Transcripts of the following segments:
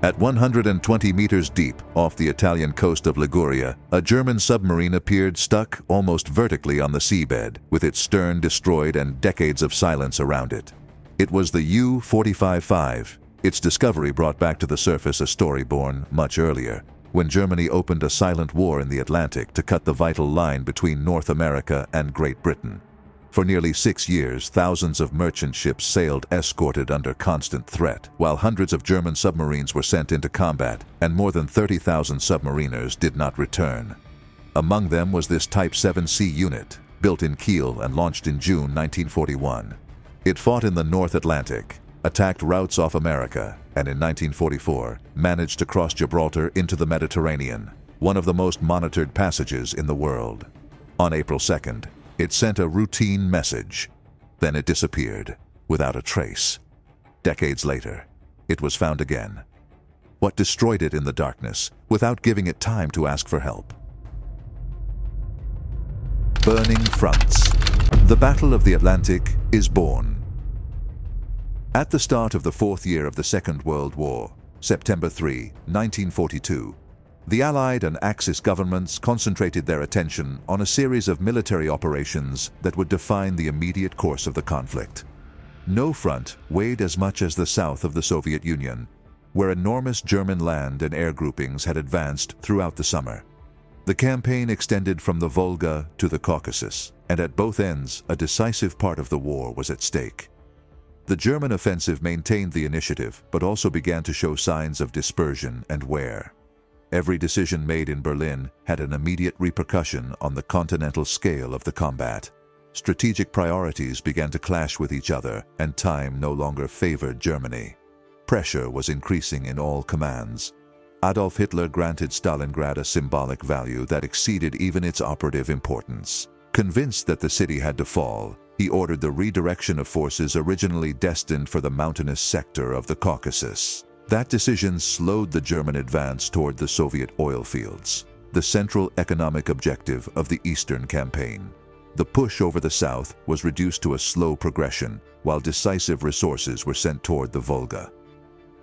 At 120 meters deep off the Italian coast of Liguria, a German submarine appeared stuck almost vertically on the seabed, with its stern destroyed and decades of silence around it. It was the U-45-5. Its discovery brought back to the surface a story born much earlier, when Germany opened a silent war in the Atlantic to cut the vital line between North America and Great Britain. For nearly 6 years, thousands of merchant ships sailed escorted under constant threat, while hundreds of German submarines were sent into combat, and more than 30,000 submariners did not return. Among them was this Type 7C unit, built in Kiel and launched in June 1941. It fought in the North Atlantic, attacked routes off America, and in 1944 managed to cross Gibraltar into the Mediterranean, one of the most monitored passages in the world. On April 2nd, it sent a routine message. Then it disappeared, without a trace. Decades later, it was found again. What destroyed it in the darkness, without giving it time to ask for help? Burning fronts. The Battle of the Atlantic is born. At the start of the fourth year of the Second World War, September 3, 1942, the Allied and Axis governments concentrated their attention on a series of military operations that would define the immediate course of the conflict. No front weighed as much as the south of the Soviet Union, where enormous German land and air groupings had advanced throughout the summer. The campaign extended from the Volga to the Caucasus, and at both ends, a decisive part of the war was at stake. The German offensive maintained the initiative, but also began to show signs of dispersion and wear. Every decision made in Berlin had an immediate repercussion on the continental scale of the combat. Strategic priorities began to clash with each other, and time no longer favored Germany. Pressure was increasing in all commands. Adolf Hitler granted Stalingrad a symbolic value that exceeded even its operative importance. Convinced that the city had to fall, he ordered the redirection of forces originally destined for the mountainous sector of the Caucasus. That decision slowed the German advance toward the Soviet oil fields, the central economic objective of the Eastern Campaign. The push over the south was reduced to a slow progression, while decisive resources were sent toward the Volga.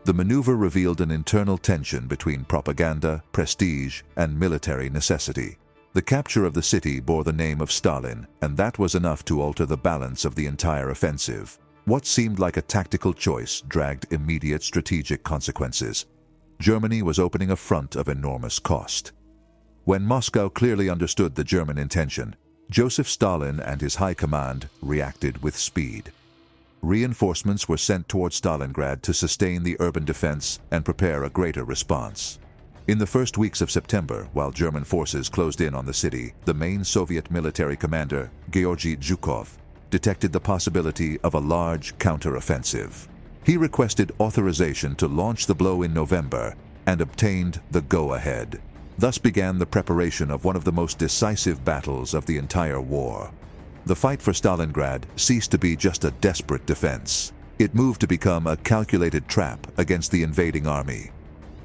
The maneuver revealed an internal tension between propaganda, prestige, and military necessity. The capture of the city bore the name of Stalin, and that was enough to alter the balance of the entire offensive. What seemed like a tactical choice dragged immediate strategic consequences. Germany was opening a front of enormous cost. When Moscow clearly understood the German intention, Joseph Stalin and his high command reacted with speed. Reinforcements were sent toward Stalingrad to sustain the urban defense and prepare a greater response. In the first weeks of September, while German forces closed in on the city, the main Soviet military commander, Georgy Zhukov, detected the possibility of a large counteroffensive. He requested authorization to launch the blow in November and obtained the go-ahead. Thus began the preparation of one of the most decisive battles of the entire war. The fight for Stalingrad ceased to be just a desperate defense. It moved to become a calculated trap against the invading army.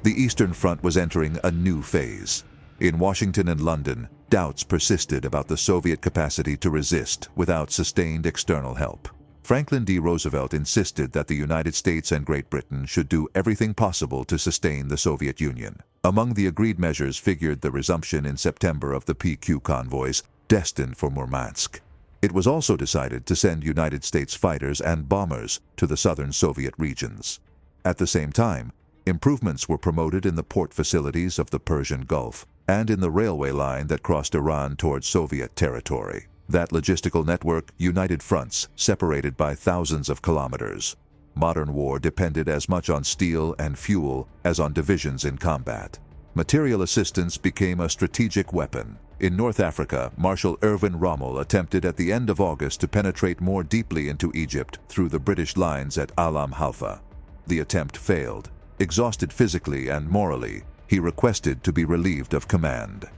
The Eastern Front was entering a new phase. In Washington and London, doubts persisted about the Soviet capacity to resist without sustained external help. Franklin D. Roosevelt insisted that the United States and Great Britain should do everything possible to sustain the Soviet Union. Among the agreed measures figured the resumption in September of the PQ convoys destined for Murmansk. It was also decided to send United States fighters and bombers to the southern Soviet regions. At the same time, improvements were promoted in the port facilities of the Persian Gulf and in the railway line that crossed Iran toward Soviet territory. That logistical network united fronts separated by thousands of kilometers. Modern war depended as much on steel and fuel as on divisions in combat. Material assistance became a strategic weapon. In North Africa, Marshal Erwin Rommel attempted at the end of August to penetrate more deeply into Egypt through the British lines at Alam Halfa. The attempt failed. Exhausted physically and morally, he requested to be relieved of command.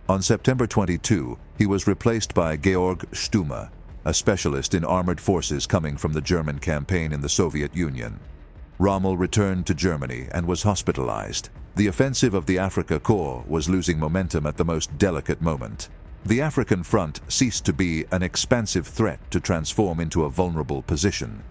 On September 22, he was replaced by Georg Stumme, a specialist in armored forces coming from the German campaign in the Soviet Union. Rommel returned to Germany and was hospitalized. The offensive of the Afrika Korps was losing momentum at the most delicate moment. The African front ceased to be an expansive threat to transform into a vulnerable position.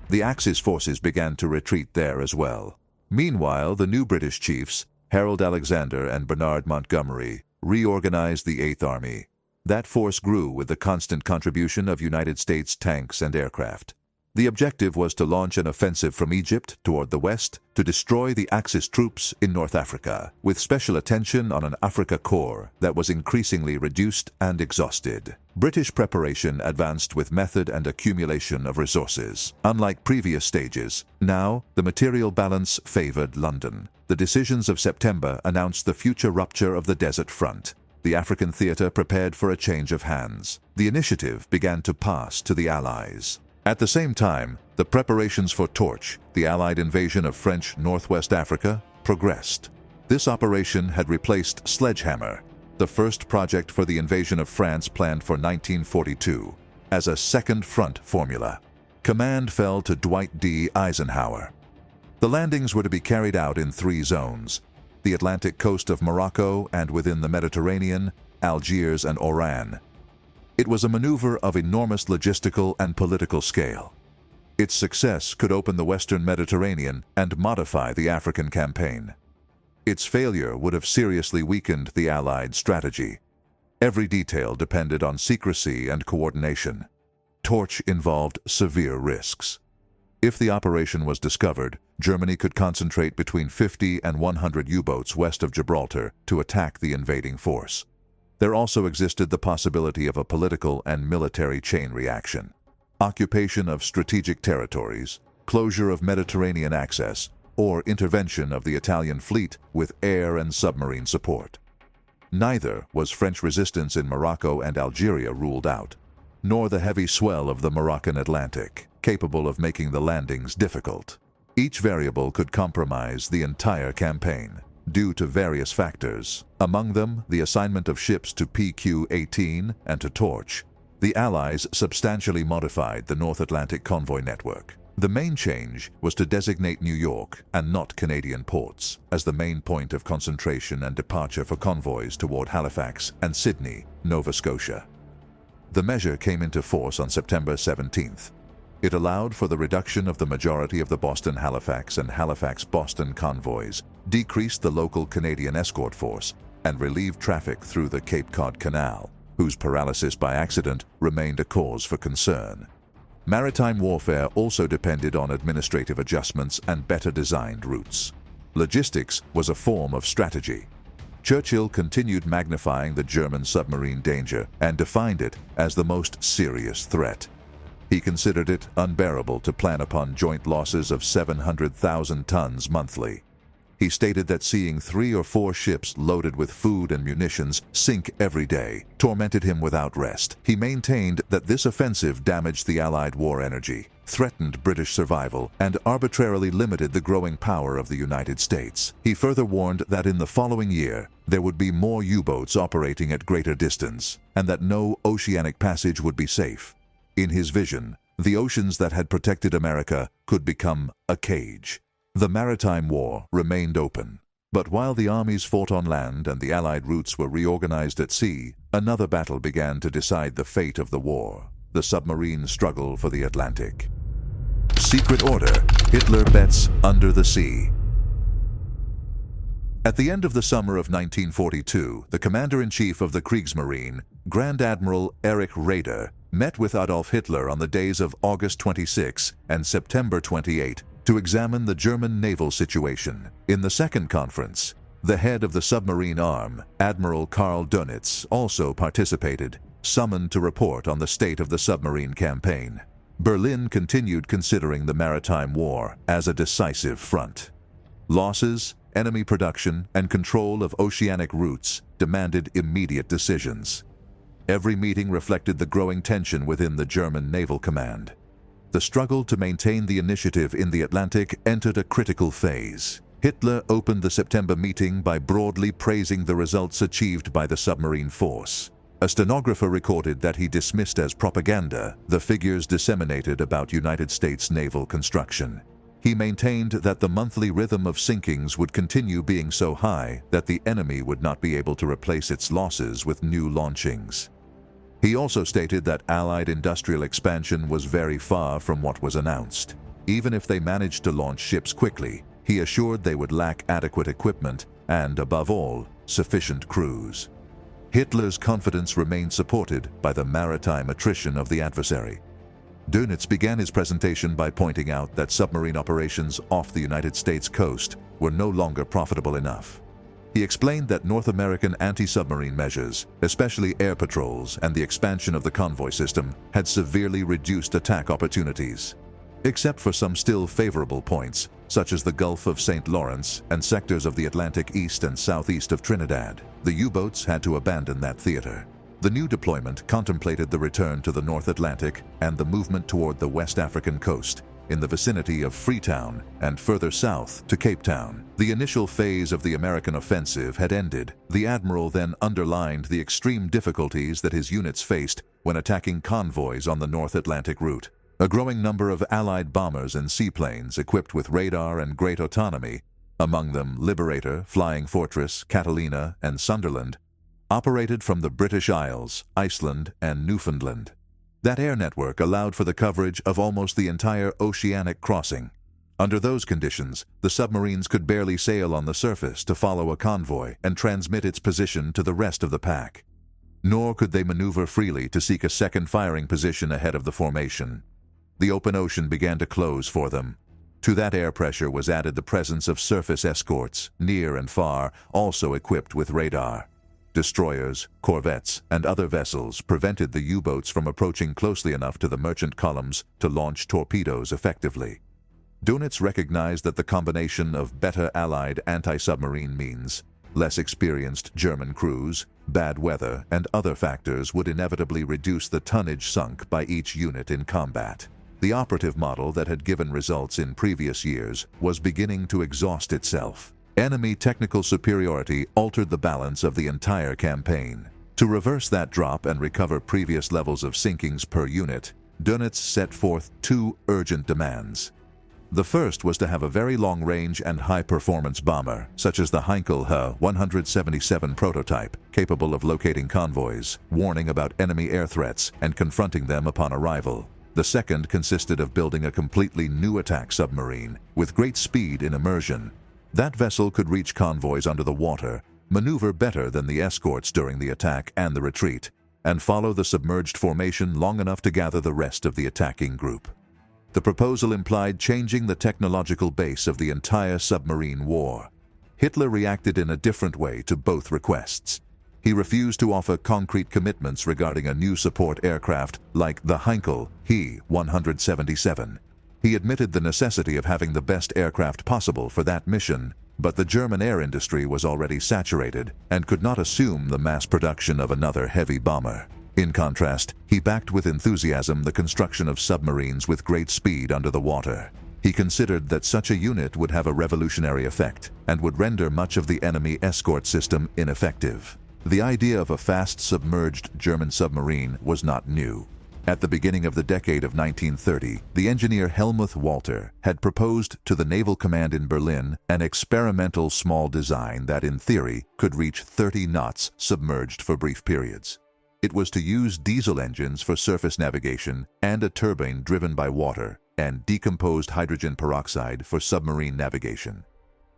The Axis forces began to retreat there as well. Meanwhile, the new British chiefs, Harold Alexander and Bernard Montgomery, reorganized the Eighth Army. That force grew with the constant contribution of United States tanks and aircraft. The objective was to launch an offensive from Egypt toward the west to destroy the Axis troops in North Africa, with special attention on an Africa Corps that was increasingly reduced and exhausted. British preparation advanced with method and accumulation of resources. Unlike previous stages, now the material balance favored London. The decisions of September announced the future rupture of the Desert Front. The African theater prepared for a change of hands. The initiative began to pass to the Allies. At the same time, the preparations for Torch, the Allied invasion of French Northwest Africa, progressed. This operation had replaced Sledgehammer, the first project for the invasion of France planned for 1942, as a second front formula. Command fell to Dwight D. Eisenhower. The landings were to be carried out in 3 zones: the Atlantic coast of Morocco and within the Mediterranean, Algiers and Oran. It was a maneuver of enormous logistical and political scale. Its success could open the Western Mediterranean and modify the African campaign. Its failure would have seriously weakened the Allied strategy. Every detail depended on secrecy and coordination. Torch involved severe risks. If the operation was discovered, Germany could concentrate between 50 and 100 U-boats west of Gibraltar to attack the invading force. There also existed the possibility of a political and military chain reaction. Occupation of strategic territories, closure of Mediterranean access, or intervention of the Italian fleet with air and submarine support. Neither was French resistance in Morocco and Algeria ruled out, nor the heavy swell of the Moroccan Atlantic, capable of making the landings difficult. Each variable could compromise the entire campaign, due to various factors, among them the assignment of ships to PQ-18 and to Torch. The Allies substantially modified the North Atlantic convoy network. The main change was to designate New York, and not Canadian ports, as the main point of concentration and departure for convoys toward Halifax and Sydney, Nova Scotia. The measure came into force on September 17th. It allowed for the reduction of the majority of the Boston-Halifax and Halifax-Boston convoys, decreased the local Canadian escort force, and relieved traffic through the Cape Cod Canal, whose paralysis by accident remained a cause for concern. Maritime warfare also depended on administrative adjustments and better designed routes. Logistics was a form of strategy. Churchill continued magnifying the German submarine danger and defined it as the most serious threat. He considered it unbearable to plan upon joint losses of 700,000 tons monthly. He stated that seeing 3 or 4 ships loaded with food and munitions sink every day tormented him without rest. He maintained that this offensive damaged the Allied war energy, threatened British survival, and arbitrarily limited the growing power of the United States. He further warned that in the following year, there would be more U-boats operating at greater distance, and that no oceanic passage would be safe. In his vision, the oceans that had protected America could become a cage. The maritime war remained open, but while the armies fought on land and the Allied routes were reorganized at sea, another battle began to decide the fate of the war: the submarine struggle for the Atlantic. Secret order: Hitler bets under the sea. At the end of the summer of 1942, the commander-in-chief of the Kriegsmarine, Grand Admiral Erich Raeder, met with Adolf Hitler on the days of August 26 and September 28 to examine the German naval situation. In the second conference, the head of the submarine arm, Admiral Karl Dönitz, also participated, summoned to report on the state of the submarine campaign. Berlin continued considering the maritime war as a decisive front. Losses, enemy production, and control of oceanic routes demanded immediate decisions. Every meeting reflected the growing tension within the German Naval Command. The struggle to maintain the initiative in the Atlantic entered a critical phase. Hitler opened the September meeting by broadly praising the results achieved by the submarine force. A stenographer recorded that he dismissed as propaganda the figures disseminated about United States naval construction. He maintained that the monthly rhythm of sinkings would continue being so high that the enemy would not be able to replace its losses with new launchings. He also stated that Allied industrial expansion was very far from what was announced. Even if they managed to launch ships quickly, he assured they would lack adequate equipment and, above all, sufficient crews. Hitler's confidence remained supported by the maritime attrition of the adversary. Dönitz began his presentation by pointing out that submarine operations off the United States coast were no longer profitable enough. He explained that North American anti-submarine measures, especially air patrols and the expansion of the convoy system, had severely reduced attack opportunities. Except for some still favorable points, such as the Gulf of St. Lawrence and sectors of the Atlantic east and southeast of Trinidad, the U-boats had to abandon that theater. The new deployment contemplated the return to the North Atlantic and the movement toward the West African coast, in the vicinity of Freetown and further south to Cape Town. The initial phase of the American offensive had ended. The admiral then underlined the extreme difficulties that his units faced when attacking convoys on the North Atlantic route. A growing number of Allied bombers and seaplanes equipped with radar and great autonomy, among them Liberator, Flying Fortress, Catalina, and Sunderland, operated from the British Isles, Iceland, and Newfoundland. That air network allowed for the coverage of almost the entire oceanic crossing. Under those conditions, the submarines could barely sail on the surface to follow a convoy and transmit its position to the rest of the pack. Nor could they maneuver freely to seek a second firing position ahead of the formation. The open ocean began to close for them. To that air pressure was added the presence of surface escorts, near and far, also equipped with radar. Destroyers, corvettes, and other vessels prevented the U-boats from approaching closely enough to the merchant columns to launch torpedoes effectively. Dönitz recognized that the combination of better Allied anti-submarine means, less experienced German crews, bad weather, and other factors would inevitably reduce the tonnage sunk by each unit in combat. The operative model that had given results in previous years was beginning to exhaust itself. Enemy technical superiority altered the balance of the entire campaign. To reverse that drop and recover previous levels of sinkings per unit, Dönitz set forth two urgent demands. The first was to have a very long-range and high-performance bomber, such as the Heinkel He-177 prototype, capable of locating convoys, warning about enemy air threats, and confronting them upon arrival. The second consisted of building a completely new attack submarine, with great speed in immersion. That vessel could reach convoys under the water, maneuver better than the escorts during the attack and the retreat, and follow the submerged formation long enough to gather the rest of the attacking group. The proposal implied changing the technological base of the entire submarine war. Hitler reacted in a different way to both requests. He refused to offer concrete commitments regarding a new support aircraft like the Heinkel He-177. He admitted the necessity of having the best aircraft possible for that mission, but the German air industry was already saturated and could not assume the mass production of another heavy bomber. In contrast, he backed with enthusiasm the construction of submarines with great speed under the water. He considered that such a unit would have a revolutionary effect and would render much of the enemy escort system ineffective. The idea of a fast submerged German submarine was not new. At the beginning of the decade of 1930, the engineer Helmuth Walter had proposed to the Naval Command in Berlin an experimental small design that, in theory, could reach 30 knots submerged for brief periods. It was to use diesel engines for surface navigation and a turbine driven by water and decomposed hydrogen peroxide for submarine navigation.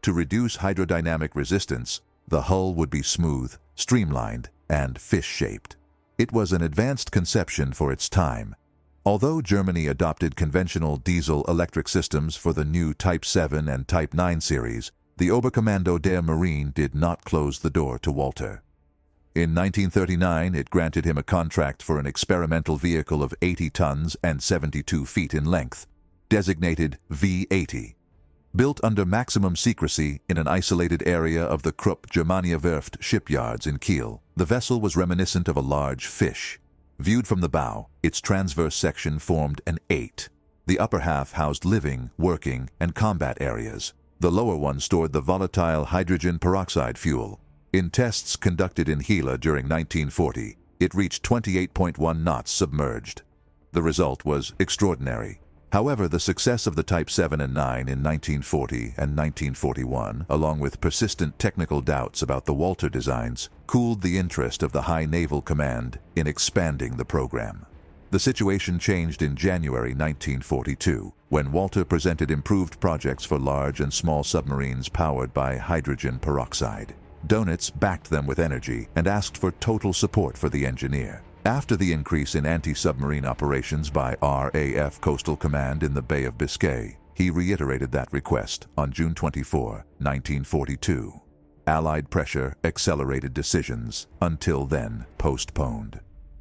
To reduce hydrodynamic resistance, the hull would be smooth, streamlined, and fish-shaped. It was an advanced conception for its time. Although Germany adopted conventional diesel-electric systems for the new Type 7 and Type 9 series, the Oberkommando der Marine did not close the door to Walter. In 1939, it granted him a contract for an experimental vehicle of 80 tons and 72 feet in length, designated V-80. Built under maximum secrecy in an isolated area of the Krupp Germania Werft shipyards in Kiel, the vessel was reminiscent of a large fish. Viewed from the bow, its transverse section formed an 8. The upper half housed living, working, and combat areas. The lower one stored the volatile hydrogen peroxide fuel. In tests conducted in Gila during 1940, it reached 28.1 knots submerged. The result was extraordinary. However, the success of the Type 7 and 9 in 1940 and 1941, along with persistent technical doubts about the Walter designs, cooled the interest of the High Naval Command in expanding the program. The situation changed in January 1942, when Walter presented improved projects for large and small submarines powered by hydrogen peroxide. Dönitz backed them with energy and asked for total support for the engineer. After the increase in anti-submarine operations by RAF Coastal Command in the Bay of Biscay, he reiterated that request on June 24, 1942. Allied pressure accelerated decisions, until then postponed.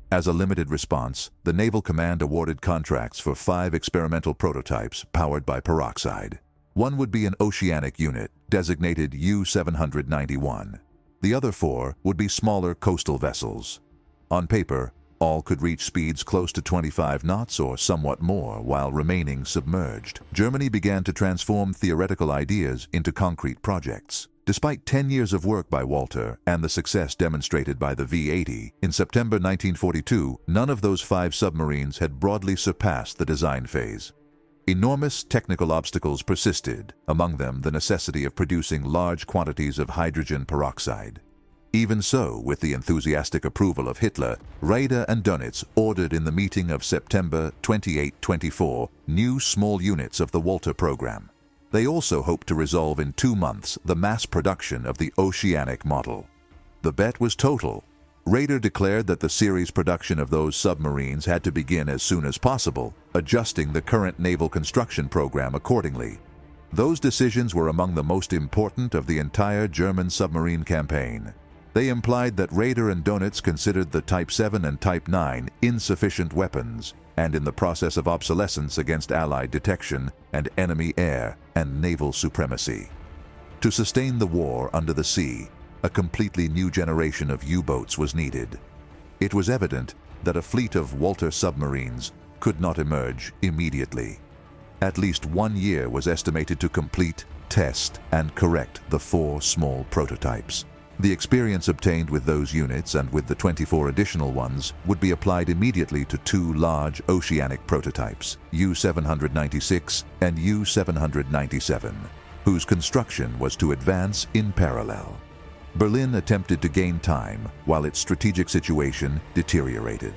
As a limited response, the Naval Command awarded contracts for 5 experimental prototypes powered by peroxide. One would be an oceanic unit, designated U-791. The other 4 would be smaller coastal vessels. On paper, all could reach speeds close to 25 knots or somewhat more while remaining submerged. Germany began to transform theoretical ideas into concrete projects. Despite 10 years of work by Walter and the success demonstrated by the V-80, in September 1942, none of those 5 submarines had broadly surpassed the design phase. Enormous technical obstacles persisted, among them the necessity of producing large quantities of hydrogen peroxide. Even so, with the enthusiastic approval of Hitler, Raeder and Dönitz ordered in the meeting of September 28-24 new small units of the Walter program. They also hoped to resolve in 2 months the mass production of the oceanic model. The bet was total. Raeder declared that the series production of those submarines had to begin as soon as possible, adjusting the current naval construction program accordingly. Those decisions were among the most important of the entire German submarine campaign. They implied that Raeder and Dönitz considered the Type 7 and Type 9 insufficient weapons, and in the process of obsolescence against Allied detection and enemy air and naval supremacy. To sustain the war under the sea, a completely new generation of U-boats was needed. It was evident that a fleet of Walter submarines could not emerge immediately. At least 1 year was estimated to complete, test, and correct the 4 small prototypes. The experience obtained with those units and with the 24 additional ones would be applied immediately to 2 large oceanic prototypes, U-796 and U-797, whose construction was to advance in parallel. Berlin attempted to gain time while its strategic situation deteriorated.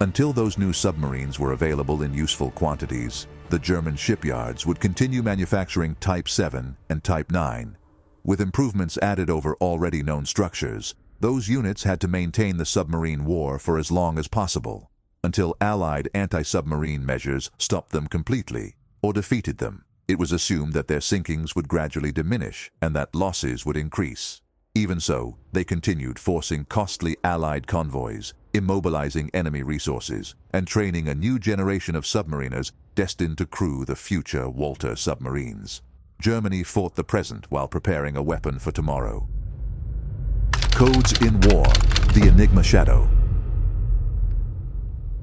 Until those new submarines were available in useful quantities, the German shipyards would continue manufacturing Type 7 and Type 9. With improvements added over already known structures, those units had to maintain the submarine war for as long as possible, until Allied anti-submarine measures stopped them completely or defeated them. It was assumed that their sinkings would gradually diminish and that losses would increase. Even so, they continued forcing costly Allied convoys, immobilizing enemy resources, and training a new generation of submariners destined to crew the future Walter submarines. Germany fought the present while preparing a weapon for tomorrow. Codes in War, the Enigma Shadow.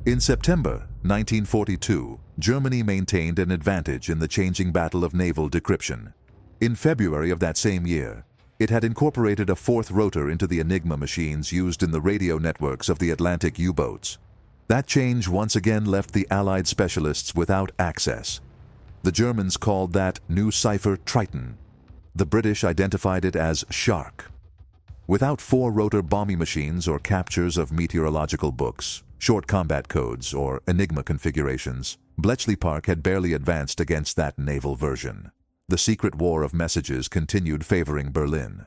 In September 1942, Germany maintained an advantage in the changing battle of naval decryption. In February of that same year, it had incorporated a 4th rotor into the Enigma machines used in the radio networks of the Atlantic U-boats. That change once again left the Allied specialists without access. The Germans called that new cipher Triton. The British identified it as Shark. Without 4-rotor bombing machines or captures of meteorological books, short combat codes, or Enigma configurations, Bletchley Park had barely advanced against that naval version. The secret war of messages continued favoring Berlin.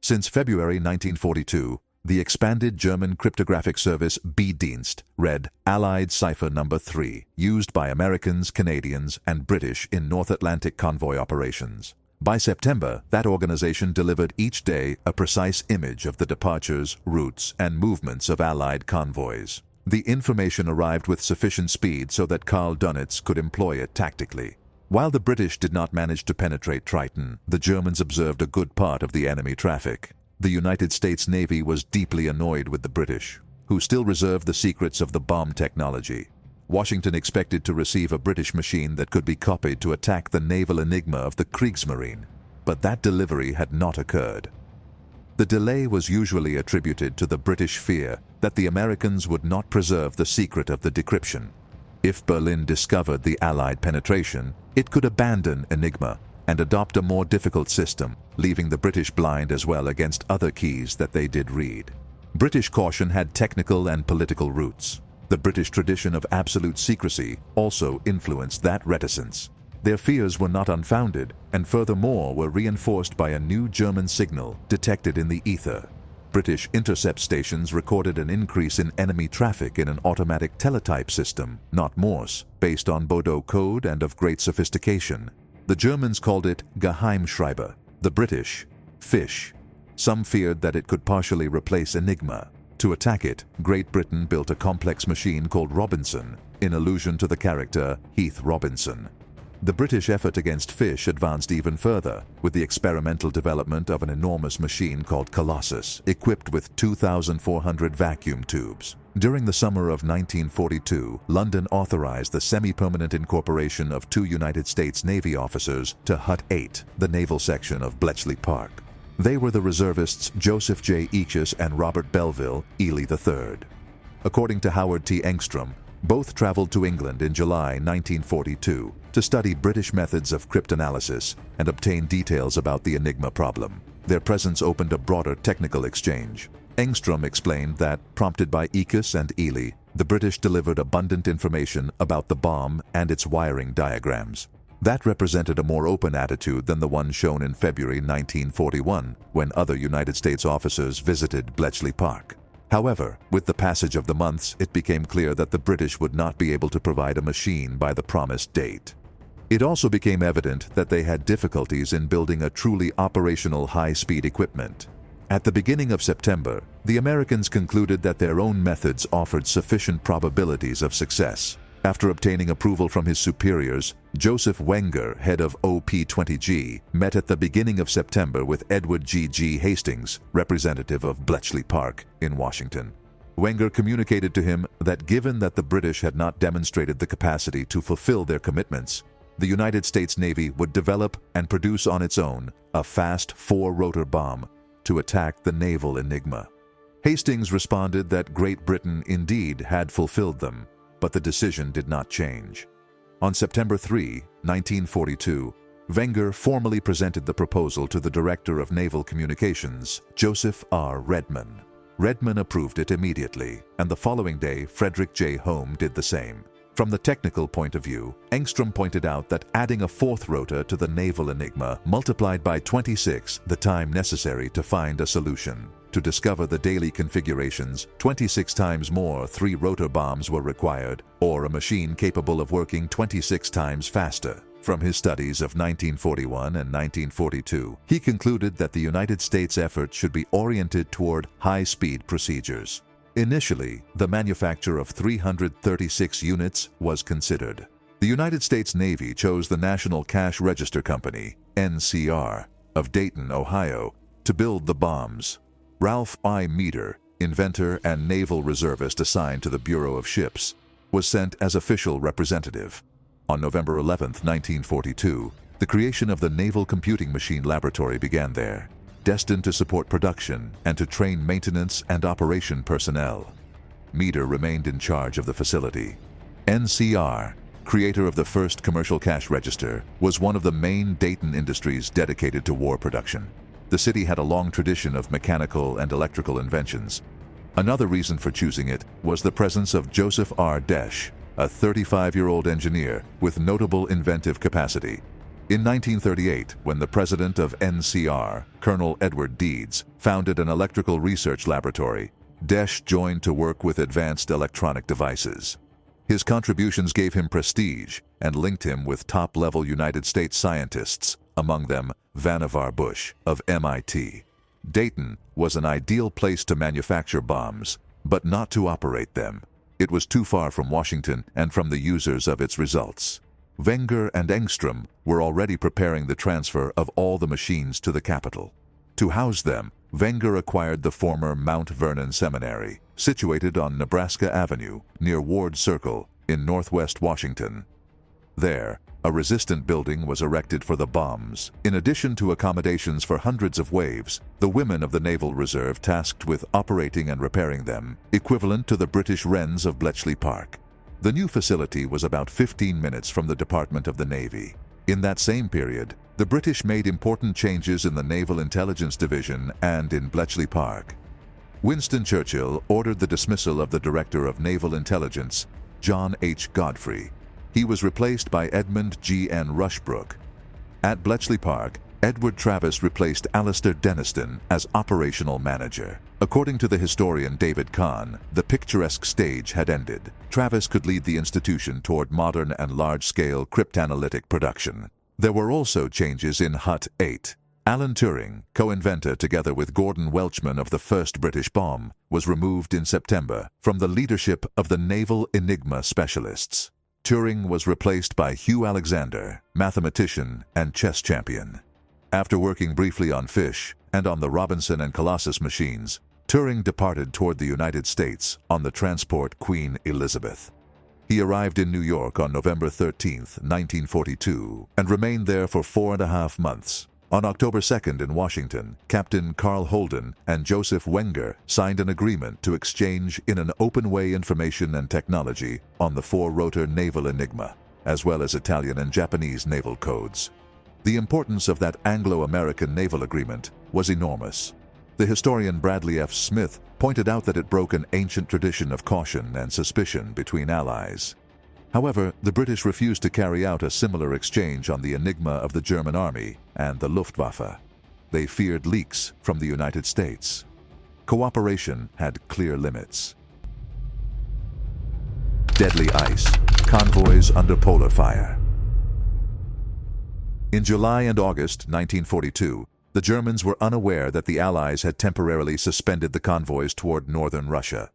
Since February 1942, the expanded German cryptographic service B-Dienst read Allied Cipher Number 3, used by Americans, Canadians, and British in North Atlantic convoy operations. By September, that organization delivered each day a precise image of the departures, routes, and movements of Allied convoys. The information arrived with sufficient speed so that Karl Dönitz could employ it tactically. While the British did not manage to penetrate Triton, the Germans observed a good part of the enemy traffic. The United States Navy was deeply annoyed with the British, who still reserved the secrets of the bomb technology. Washington expected to receive a British machine that could be copied to attack the naval enigma of the Kriegsmarine, but that delivery had not occurred. The delay was usually attributed to the British fear that the Americans would not preserve the secret of the decryption. If Berlin discovered the Allied penetration, it could abandon Enigma and adopt a more difficult system, leaving the British blind as well against other keys that they did read. British caution had technical and political roots. The British tradition of absolute secrecy also influenced that reticence. Their fears were not unfounded, and furthermore were reinforced by a new German signal detected in the ether. British intercept stations recorded an increase in enemy traffic in an automatic teletype system, not Morse, based on Bodo code and of great sophistication. The Germans called it Geheimschreiber, the British Fish. Some feared that it could partially replace Enigma. To attack it, Great Britain built a complex machine called Robinson, in allusion to the character Heath Robinson. The British effort against Fish advanced even further, with the experimental development of an enormous machine called Colossus, equipped with 2,400 vacuum tubes. During the summer of 1942, London authorized the semi-permanent incorporation of 2 United States Navy officers to Hut 8, the naval section of Bletchley Park. They were the reservists Joseph J. Eaches and Robert Belville, Ely III. According to Howard T. Engstrom, both traveled to England in July 1942 to study British methods of cryptanalysis and obtain details about the Enigma problem. Their presence opened a broader technical exchange. Engstrom explained that, prompted by Eaches and Ely, the British delivered abundant information about the bomb and its wiring diagrams. That represented a more open attitude than the one shown in February 1941, when other United States officers visited Bletchley Park. However, with the passage of the months, it became clear that the British would not be able to provide a machine by the promised date. It also became evident that they had difficulties in building a truly operational high-speed equipment. At the beginning of September, the Americans concluded that their own methods offered sufficient probabilities of success. After obtaining approval from his superiors, Joseph Wenger, head of OP-20G, met at the beginning of September with Edward G. Hastings, representative of Bletchley Park, in Washington. Wenger communicated to him that given that the British had not demonstrated the capacity to fulfill their commitments, the United States Navy would develop and produce on its own a fast 4-rotor bomb to attack the naval Enigma. Hastings responded that Great Britain indeed had fulfilled them, but the decision did not change. On September 3, 1942, Wenger formally presented the proposal to the Director of Naval Communications, Joseph R. Redman. Redman approved it immediately, and the following day Frederick J. Home did the same. From the technical point of view, Engstrom pointed out that adding a 4th rotor to the naval Enigma multiplied by 26 the time necessary to find a solution. To discover the daily configurations, 26 times more 3-rotor bombs were required, or a machine capable of working 26 times faster. From his studies of 1941 and 1942, he concluded that the United States effort should be oriented toward high-speed procedures. Initially, the manufacture of 336 units was considered. The United States Navy chose the National Cash Register Company, NCR, of Dayton, Ohio, to build the bombs. Ralph I. Meader, inventor and naval reservist assigned to the Bureau of Ships, was sent as official representative. On November 11, 1942, the creation of the Naval Computing Machine Laboratory began there, destined to support production and to train maintenance and operation personnel. Meader remained in charge of the facility. NCR, creator of the first commercial cash register, was one of the main Dayton industries dedicated to war production. The city had a long tradition of mechanical and electrical inventions. Another reason for choosing it was the presence of Joseph R. Desch, a 35-year-old engineer with notable inventive capacity. In 1938, when the president of NCR, Colonel Edward Deeds, founded an electrical research laboratory, Desch joined to work with advanced electronic devices. His contributions gave him prestige and linked him with top-level United States scientists, among them Vannevar Bush of MIT. Dayton was an ideal place to manufacture bombs, but not to operate them. It was too far from Washington and from the users of its results. Wenger and Engstrom were already preparing the transfer of all the machines to the capital. To house them, Wenger acquired the former Mount Vernon Seminary, situated on Nebraska Avenue near Ward Circle in northwest Washington. There, a resistant building was erected for the bombs. In addition to accommodations for hundreds of waves, the women of the Naval Reserve tasked with operating and repairing them, equivalent to the British Wrens of Bletchley Park. The new facility was about 15 minutes from the Department of the Navy. In that same period, the British made important changes in the Naval Intelligence Division and in Bletchley Park. Winston Churchill ordered the dismissal of the Director of Naval Intelligence, John H. Godfrey. He was replaced by Edmund G. N. Rushbrook. At Bletchley Park, Edward Travis replaced Alistair Denniston as operational manager. According to the historian David Kahn, the picturesque stage had ended. Travis could lead the institution toward modern and large-scale cryptanalytic production. There were also changes in Hut 8. Alan Turing, co-inventor together with Gordon Welchman of the first British bomb, was removed in September from the leadership of the naval enigma specialists. Turing was replaced by Hugh Alexander, mathematician and chess champion. After working briefly on Fish and on the Robinson and Colossus machines, Turing departed toward the United States on the transport Queen Elizabeth. He arrived in New York on November 13, 1942, and remained there for 4.5 months. On October 2nd in Washington, Captain Carl Holden and Joseph Wenger signed an agreement to exchange in an open-way information and technology on the 4-rotor naval Enigma, as well as Italian and Japanese naval codes. The importance of that Anglo-American naval agreement was enormous. The historian Bradley F. Smith pointed out that it broke an ancient tradition of caution and suspicion between allies. However, the British refused to carry out a similar exchange on the Enigma of the German Army and the Luftwaffe. They feared leaks from the United States. Cooperation had clear limits. Deadly ice, convoys under polar fire. In July and August 1942, the Germans were unaware that the Allies had temporarily suspended the convoys toward northern Russia.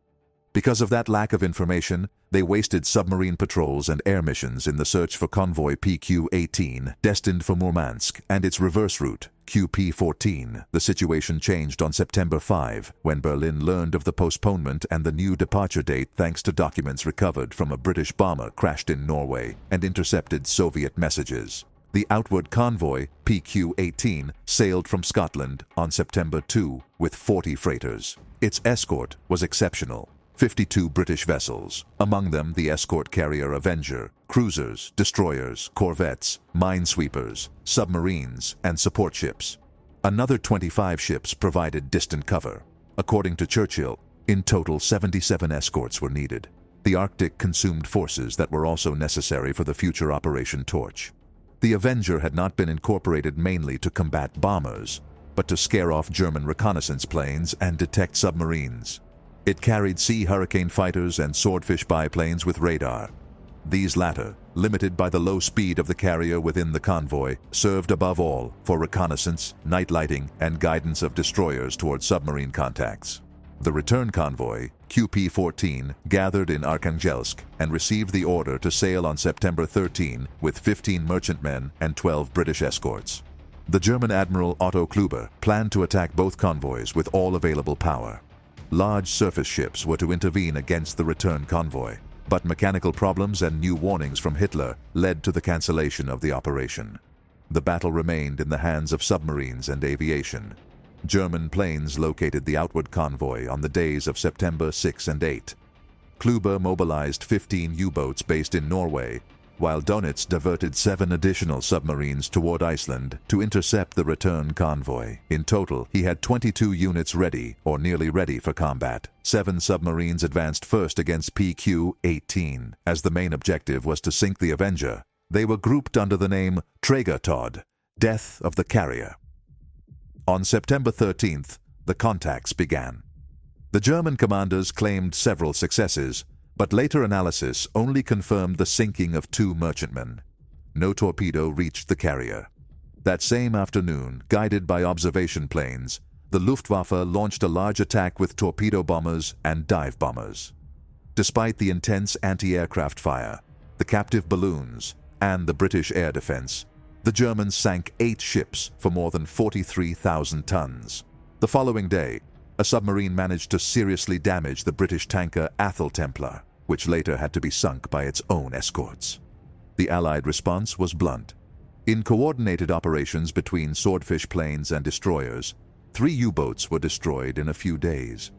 Because of that lack of information, they wasted submarine patrols and air missions in the search for convoy PQ-18, destined for Murmansk, and its reverse route, QP-14. The situation changed on September 5, when Berlin learned of the postponement and the new departure date thanks to documents recovered from a British bomber crashed in Norway and intercepted Soviet messages. The outward convoy, PQ-18, sailed from Scotland on September 2 with 40 freighters. Its escort was exceptional. 52 British vessels, among them the escort carrier Avenger, cruisers, destroyers, corvettes, minesweepers, submarines, and support ships. Another 25 ships provided distant cover. According to Churchill, in total 77 escorts were needed. The Arctic consumed forces that were also necessary for the future Operation Torch. The Avenger had not been incorporated mainly to combat bombers, but to scare off German reconnaissance planes and detect submarines. It carried Sea Hurricane fighters and Swordfish biplanes with radar. These latter, limited by the low speed of the carrier within the convoy, served above all for reconnaissance, night lighting, and guidance of destroyers toward submarine contacts. The return convoy, QP-14, gathered in Arkhangelsk and received the order to sail on September 13 with 15 merchantmen and 12 British escorts. The German Admiral Otto Kluber planned to attack both convoys with all available power. Large surface ships were to intervene against the return convoy, but mechanical problems and new warnings from Hitler led to the cancellation of the operation. The battle remained in the hands of submarines and aviation. German planes located the outward convoy on the days of September 6 and 8. Kluber mobilized 15 U-boats based in Norway, while Dönitz diverted 7 additional submarines toward Iceland to intercept the return convoy. In total, he had 22 units ready or nearly ready for combat. 7 submarines advanced first against PQ-18, as the main objective was to sink the Avenger. They were grouped under the name Trägertod, Death of the Carrier. On September 13th, the contacts began. The German commanders claimed several successes, but later analysis only confirmed the sinking of 2 merchantmen. No torpedo reached the carrier. That same afternoon, guided by observation planes, the Luftwaffe launched a large attack with torpedo bombers and dive bombers. Despite the intense anti-aircraft fire, the captive balloons, and the British air defense, the Germans sank 8 ships for more than 43,000 tons. The following day, a submarine managed to seriously damage the British tanker Athol Templar, which later had to be sunk by its own escorts. The Allied response was blunt. In coordinated operations between Swordfish planes and destroyers, 3 U-boats were destroyed in a few days.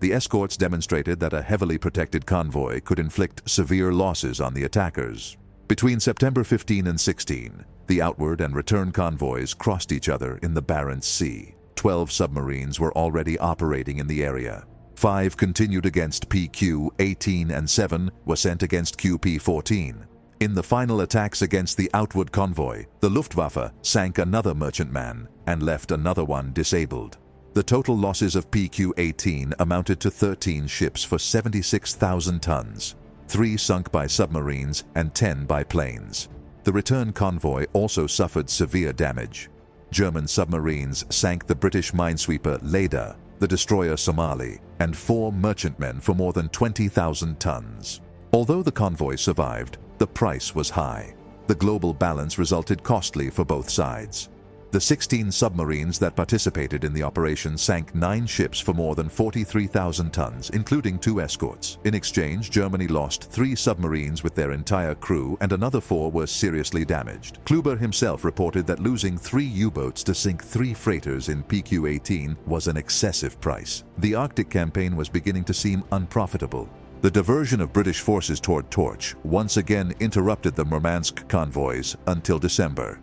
The escorts demonstrated that a heavily protected convoy could inflict severe losses on the attackers. Between September 15 and 16, the outward and return convoys crossed each other in the Barents Sea. 12 submarines were already operating in the area. 5 continued against PQ-18 and 7 were sent against QP-14. In the final attacks against the outward convoy, the Luftwaffe sank another merchantman and left another one disabled. The total losses of PQ-18 amounted to 13 ships for 76,000 tons, 3 sunk by submarines and 10 by planes. The return convoy also suffered severe damage. German submarines sank the British minesweeper Leda, the destroyer Somali, and 4 merchantmen for more than 20,000 tons. Although the convoy survived, the price was high. The global balance resulted costly for both sides. The 16 submarines that participated in the operation sank 9 ships for more than 43,000 tons, including 2 escorts. In exchange, Germany lost 3 submarines with their entire crew, and another 4 were seriously damaged. Kluber himself reported that losing 3 U-boats to sink 3 freighters in PQ-18 was an excessive price. The Arctic campaign was beginning to seem unprofitable. The diversion of British forces toward Torch once again interrupted the Murmansk convoys until December.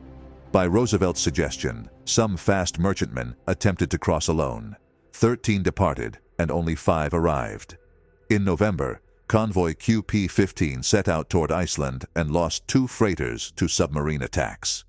By Roosevelt's suggestion, some fast merchantmen attempted to cross alone. 13 departed, and only 5 arrived. In November, convoy QP-15 set out toward Iceland and lost 2 freighters to submarine attacks.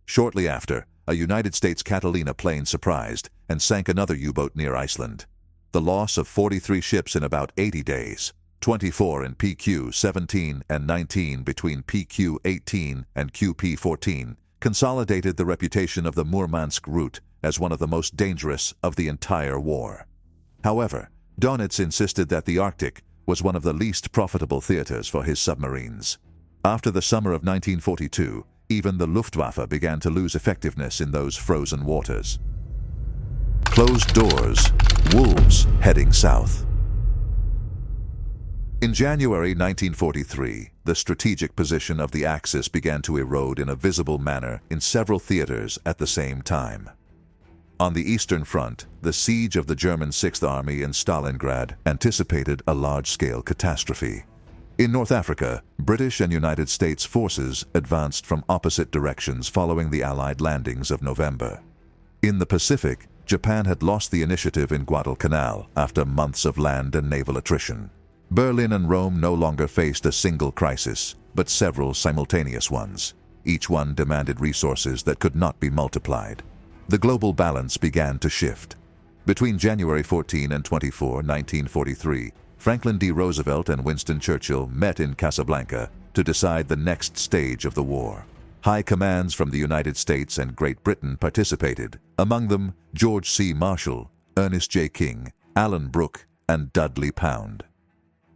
Shortly after, a United States Catalina plane surprised and sank another U-boat near Iceland. The loss of 43 ships in about 80 days, 24 in PQ-17 and 19 between PQ-18 and QP-14, consolidated the reputation of the Murmansk route as one of the most dangerous of the entire war. However, Dönitz insisted that the Arctic was one of the least profitable theaters for his submarines. After the summer of 1942, even the Luftwaffe began to lose effectiveness in those frozen waters. Closed doors, wolves heading south. In January 1943, the strategic position of the Axis began to erode in a visible manner in several theaters at the same time. On the Eastern Front, the siege of the German Sixth Army in Stalingrad anticipated a large-scale catastrophe. In North Africa, British and United States forces advanced from opposite directions following the Allied landings of November. In the Pacific, Japan had lost the initiative in Guadalcanal after months of land and naval attrition. Berlin and Rome no longer faced a single crisis, but several simultaneous ones. Each one demanded resources that could not be multiplied. The global balance began to shift. Between January 14 and 24, 1943, Franklin D. Roosevelt and Winston Churchill met in Casablanca to decide the next stage of the war. High commands from the United States and Great Britain participated, among them George C. Marshall, Ernest J. King, Alan Brooke, and Dudley Pound.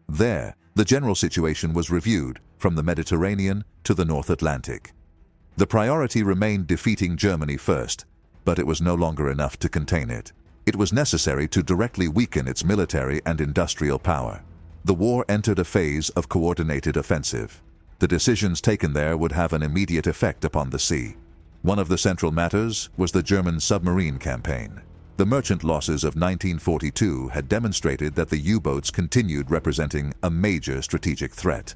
There, the general situation was reviewed from the Mediterranean to the North Atlantic. The priority remained defeating Germany first, but it was no longer enough to contain it. It was necessary to directly weaken its military and industrial power. The war entered a phase of coordinated offensive. The decisions taken there would have an immediate effect upon the sea. One of the central matters was the German submarine campaign. The merchant losses of 1942 had demonstrated that the U-boats continued representing a major strategic threat.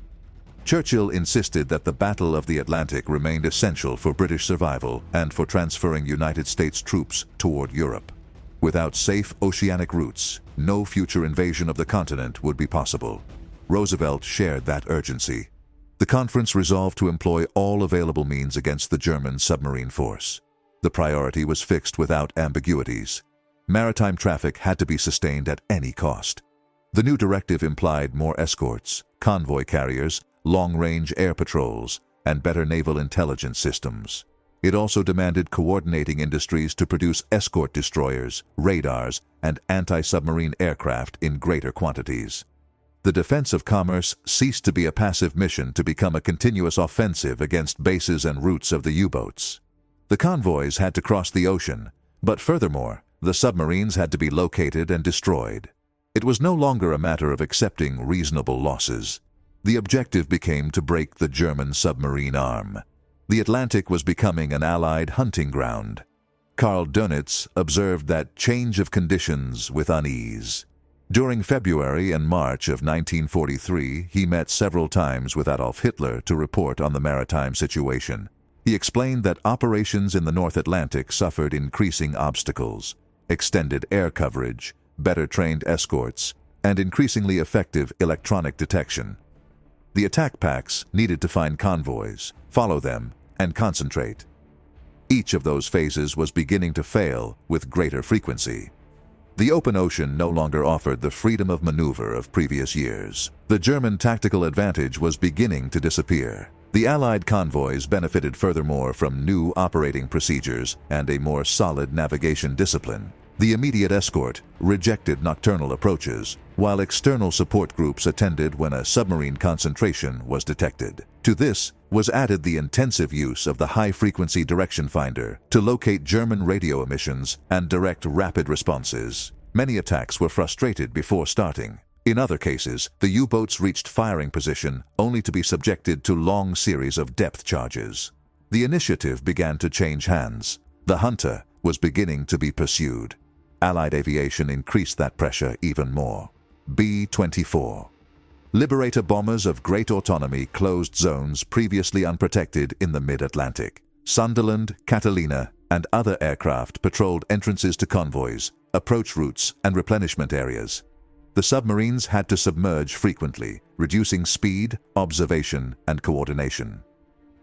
Churchill insisted that the Battle of the Atlantic remained essential for British survival and for transferring United States troops toward Europe. Without safe oceanic routes, no future invasion of the continent would be possible. Roosevelt shared that urgency. The conference resolved to employ all available means against the German submarine force. The priority was fixed without ambiguities. Maritime traffic had to be sustained at any cost. The new directive implied more escorts, convoy carriers, long-range air patrols, and better naval intelligence systems. It also demanded coordinating industries to produce escort destroyers, radars, and anti-submarine aircraft in greater quantities. The defense of commerce ceased to be a passive mission to become a continuous offensive against bases and routes of the U-boats. The convoys had to cross the ocean, but furthermore, the submarines had to be located and destroyed. It was no longer a matter of accepting reasonable losses. The objective became to break the German submarine arm. The Atlantic was becoming an Allied hunting ground. Karl Dönitz observed that change of conditions with unease. During February and March of 1943, he met several times with Adolf Hitler to report on the maritime situation. He explained that operations in the North Atlantic suffered increasing obstacles. extended air coverage, better trained escorts, and increasingly effective electronic detection. The attack packs needed to find convoys, follow them, and concentrate. Each of those phases was beginning to fail with greater frequency. The open ocean no longer offered the freedom of maneuver of previous years. The German tactical advantage was beginning to disappear. The Allied convoys benefited furthermore from new operating procedures and a more solid navigation discipline. The immediate escort rejected nocturnal approaches, while external support groups attended when a submarine concentration was detected. To this was added the intensive use of the high-frequency direction finder to locate German radio emissions and direct rapid responses. Many attacks were frustrated before starting. In other cases, the U-boats reached firing position only to be subjected to long series of depth charges. The initiative began to change hands. The Hunter was beginning to be pursued. Allied aviation increased that pressure even more. B-24. Liberator bombers of great autonomy closed zones previously unprotected in the mid-Atlantic. Sunderland, Catalina, and other aircraft patrolled entrances to convoys, approach routes, and replenishment areas. The submarines had to submerge frequently, reducing speed, observation, and coordination.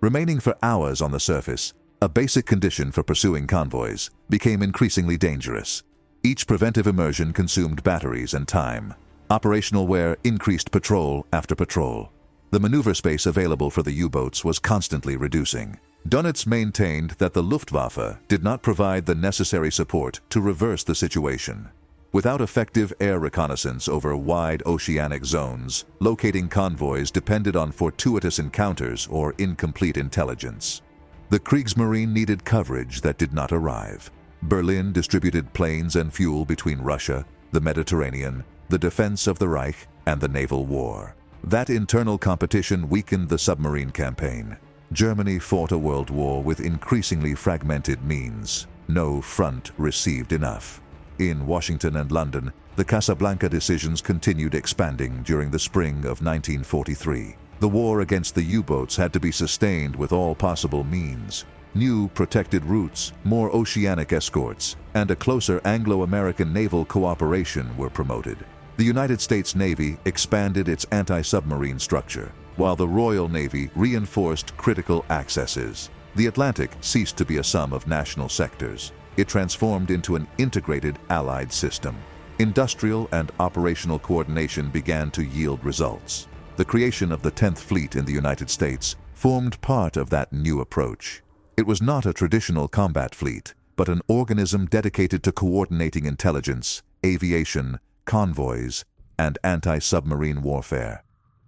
Remaining for hours on the surface, a basic condition for pursuing convoys, became increasingly dangerous. Each preventive immersion consumed batteries and time. Operational wear increased patrol after patrol. The maneuver space available for the U-boats was constantly reducing. Dönitz maintained that the Luftwaffe did not provide the necessary support to reverse the situation. Without effective air reconnaissance over wide oceanic zones, locating convoys depended on fortuitous encounters or incomplete intelligence. The Kriegsmarine needed coverage that did not arrive. Berlin distributed planes and fuel between Russia, the Mediterranean, the defense of the Reich, and the naval war. That internal competition weakened the submarine campaign. Germany fought a world war with increasingly fragmented means. No front received enough. In Washington and London, the Casablanca decisions continued expanding during the spring of 1943. The war against the U-boats had to be sustained with all possible means. New protected routes, more oceanic escorts, and a closer Anglo-American naval cooperation were promoted. The United States Navy expanded its anti-submarine structure, while the Royal Navy reinforced critical accesses. The Atlantic ceased to be a sum of national sectors. It transformed into an integrated Allied system. Industrial and operational coordination began to yield results. The creation of the 10th Fleet in the United States formed part of that new approach. It was not a traditional combat fleet, but an organism dedicated to coordinating intelligence, aviation, convoys, and anti-submarine warfare.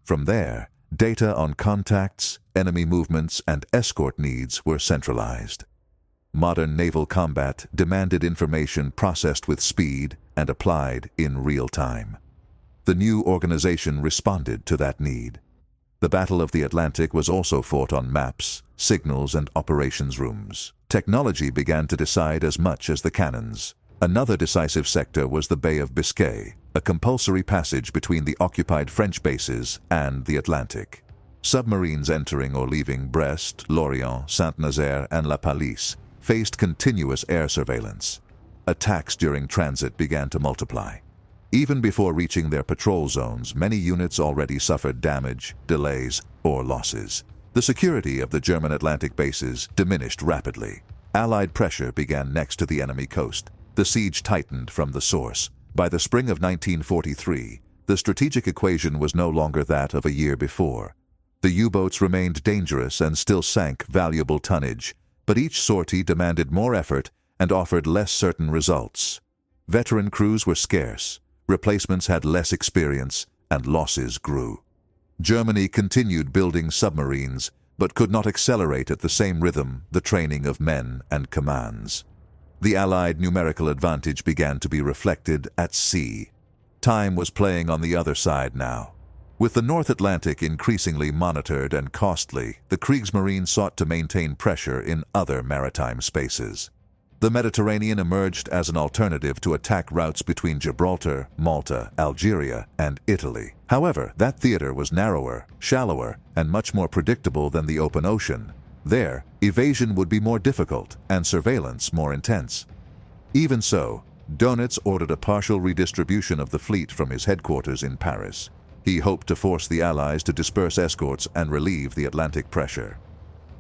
From there, data on contacts, enemy movements, and escort needs were centralized. Modern naval combat demanded information processed with speed and applied in real time. The new organization responded to that need. The Battle of the Atlantic was also fought on maps, signals, and operations rooms. Technology began to decide as much as the cannons. Another decisive sector was the Bay of Biscay, a compulsory passage between the occupied French bases and the Atlantic. Submarines entering or leaving Brest, Lorient, Saint-Nazaire, and La Pallice faced continuous air surveillance. Attacks during transit began to multiply. Even before reaching their patrol zones, many units already suffered damage, delays, or losses. The security of the German Atlantic bases diminished rapidly. Allied pressure began next to the enemy coast. The siege tightened from the source. By the spring of 1943, the strategic equation was no longer that of a year before. The U-boats remained dangerous and still sank valuable tonnage, but each sortie demanded more effort and offered less certain results. Veteran crews were scarce, replacements had less experience, and losses grew. Germany continued building submarines, but could not accelerate at the same rhythm the training of men and commands. The Allied numerical advantage began to be reflected at sea. Time was playing on the other side now. With the North Atlantic increasingly monitored and costly, the Kriegsmarine sought to maintain pressure in other maritime spaces. The Mediterranean emerged as an alternative to attack routes between Gibraltar, Malta, Algeria, and Italy. However, that theater was narrower, shallower, and much more predictable than the open ocean. There, evasion would be more difficult and surveillance more intense. Even so, Dönitz ordered a partial redistribution of the fleet from his headquarters in Paris. He hoped to force the Allies to disperse escorts and relieve the Atlantic pressure.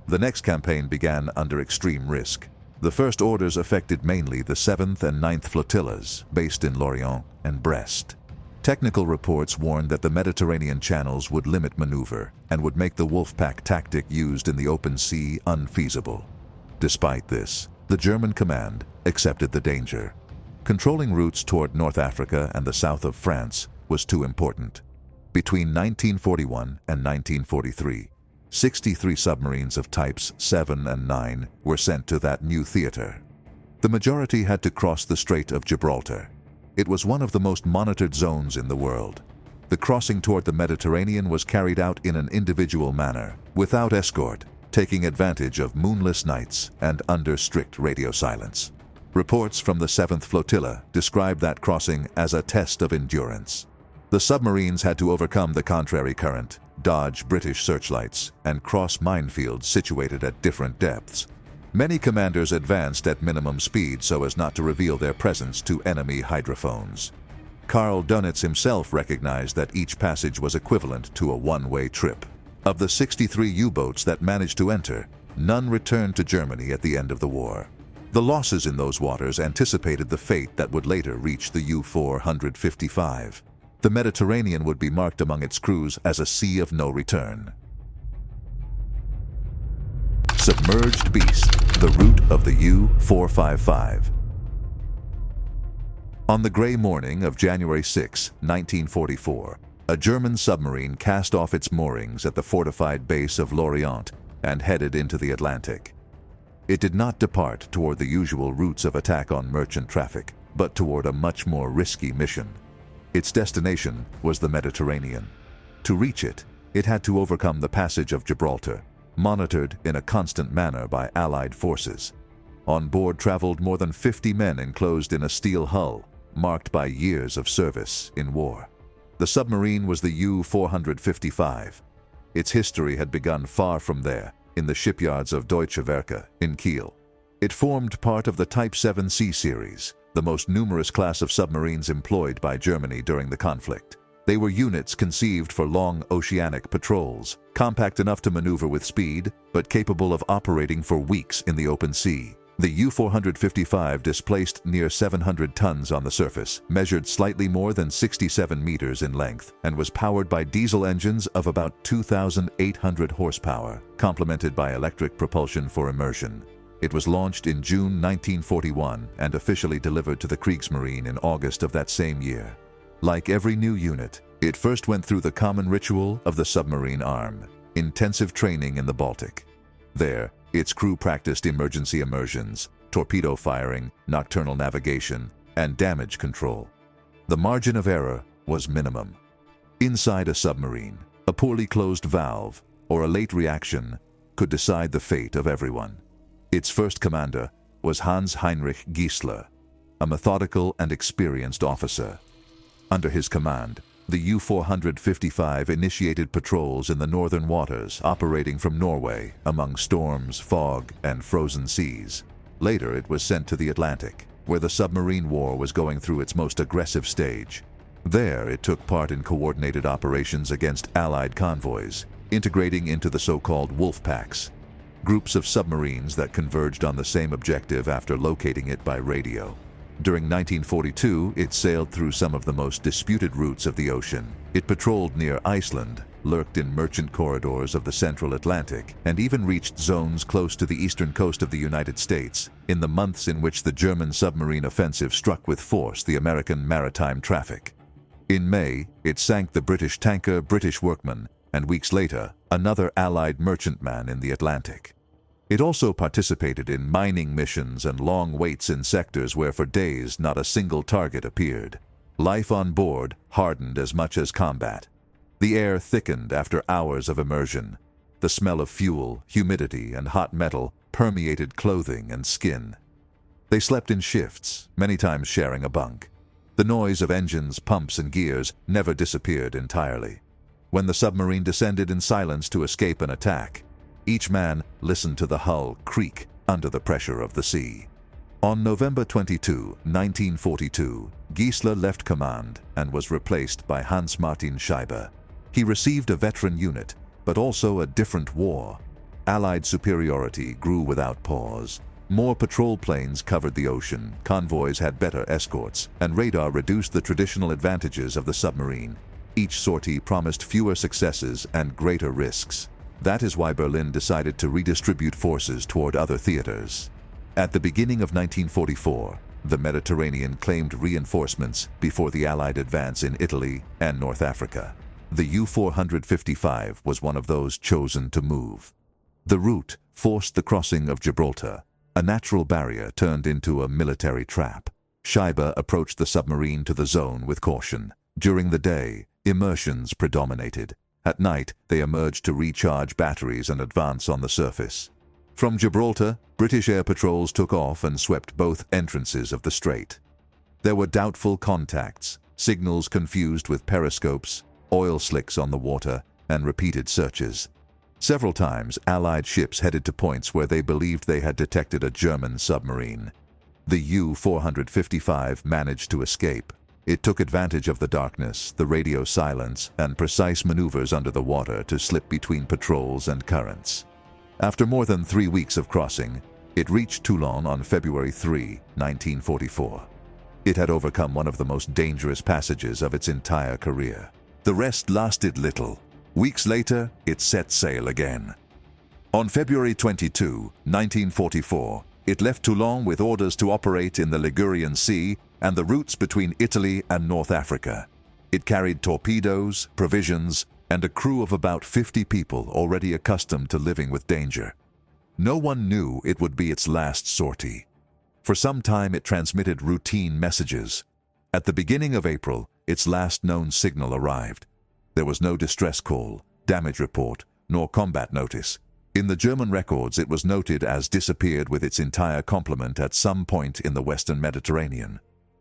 The next campaign began under extreme risk. The first orders affected mainly the 7th and 9th flotillas, based in Lorient and Brest. Technical reports warned that the Mediterranean channels would limit maneuver and would make the Wolfpack tactic used in the open sea unfeasible. Despite this, the German command accepted the danger. Controlling routes toward North Africa and the south of France was too important. Between 1941 and 1943, 63 submarines of types 7 and 9 were sent to that new theater. The majority had to cross the Strait of Gibraltar. It was one of the most monitored zones in the world. The crossing toward the Mediterranean was carried out in an individual manner, without escort, taking advantage of moonless nights and under strict radio silence. Reports from the 7th Flotilla described that crossing as a test of endurance. The submarines had to overcome the contrary current, dodge British searchlights, and cross minefields situated at different depths. Many commanders advanced at minimum speed so as not to reveal their presence to enemy hydrophones. Karl Dönitz himself recognized that each passage was equivalent to a one-way trip. Of the 63 U-boats that managed to enter, none returned to Germany at the end of the war. The losses in those waters anticipated the fate that would later reach the U-455. The Mediterranean would be marked among its crews as a sea of no return. Submerged Beast, the route of the U-455. On the gray morning of January 6, 1944, a German submarine cast off its moorings at the fortified base of Lorient and headed into the Atlantic. It did not depart toward the usual routes of attack on merchant traffic, but toward a much more risky mission. Its destination was the Mediterranean. To reach it, it had to overcome the passage of Gibraltar, monitored in a constant manner by Allied forces. On board traveled more than 50 men enclosed in a steel hull, marked by years of service in war. The submarine was the U-455. Its history had begun far from there, in the shipyards of Deutsche Werke in Kiel. It formed part of the Type 7C series, the most numerous class of submarines employed by Germany during the conflict. They were units conceived for long oceanic patrols, compact enough to maneuver with speed, but capable of operating for weeks in the open sea. The U-455 displaced near 700 tons on the surface, measured slightly more than 67 meters in length, and was powered by diesel engines of about 2,800 horsepower, complemented by electric propulsion for immersion. It was launched in June 1941 and officially delivered to the Kriegsmarine in August of that same year. Like every new unit, it first went through the common ritual of the submarine arm, intensive training in the Baltic. There, its crew practiced emergency immersions, torpedo firing, nocturnal navigation, and damage control. The margin of error was minimum. Inside a submarine, a poorly closed valve or a late reaction could decide the fate of everyone. Its first commander was Hans Heinrich Giesler, a methodical and experienced officer. Under his command, the U-455 initiated patrols in the northern waters, operating from Norway among storms, fog, and frozen seas. Later, it was sent to the Atlantic, where the submarine war was going through its most aggressive stage. There, it took part in coordinated operations against Allied convoys, integrating into the so-called Wolfpacks, groups of submarines that converged on the same objective after locating it by radio. During 1942, it sailed through some of the most disputed routes of the ocean. It patrolled near Iceland, lurked in merchant corridors of the central Atlantic, and even reached zones close to the eastern coast of the United States in the months in which the German submarine offensive struck with force the American maritime traffic. In May, it sank the British tanker British Workman, and weeks later, another Allied merchantman in the Atlantic. It also participated in mining missions and long waits in sectors where for days not a single target appeared. Life on board hardened as much as combat. The air thickened after hours of immersion. The smell of fuel, humidity, and hot metal permeated clothing and skin. They slept in shifts, many times sharing a bunk. The noise of engines, pumps, and gears never disappeared entirely. When the submarine descended in silence to escape an attack, each man listened to the hull creak under the pressure of the sea. On November 22, 1942, Giesler left command and was replaced by Hans-Martin Scheibe. He received a veteran unit, but also a different war. Allied superiority grew without pause. More patrol planes covered the ocean, convoys had better escorts, and radar reduced the traditional advantages of the submarine. Each sortie promised fewer successes and greater risks. That is why Berlin decided to redistribute forces toward other theaters. At the beginning of 1944, the Mediterranean claimed reinforcements before the Allied advance in Italy and North Africa. The U-455 was one of those chosen to move. The route forced the crossing of Gibraltar. A natural barrier turned into a military trap. Scheibe approached the submarine to the zone with caution. During the day, immersions predominated. At night, they emerged to recharge batteries and advance on the surface. From Gibraltar, British air patrols took off and swept both entrances of the strait. There were doubtful contacts, signals confused with periscopes, oil slicks on the water, and repeated searches. Several times, Allied ships headed to points where they believed they had detected a German submarine. The U-455 managed to escape. It took advantage of the darkness, the radio silence, and precise maneuvers under the water to slip between patrols and currents. After more than 3 weeks of crossing, it reached Toulon on February 3, 1944. It had overcome one of the most dangerous passages of its entire career. The rest lasted little. Weeks later, it set sail again. On February 22, 1944, it left Toulon with orders to operate in the Ligurian Sea and the routes between Italy and North Africa. It carried torpedoes, provisions, and a crew of about 50 people already accustomed to living with danger. No one knew it would be its last sortie. For some time it transmitted routine messages. At the beginning of April, its last known signal arrived. There was no distress call, damage report, nor combat notice. In the German records, it was noted as disappeared with its entire complement at some point in the Western Mediterranean.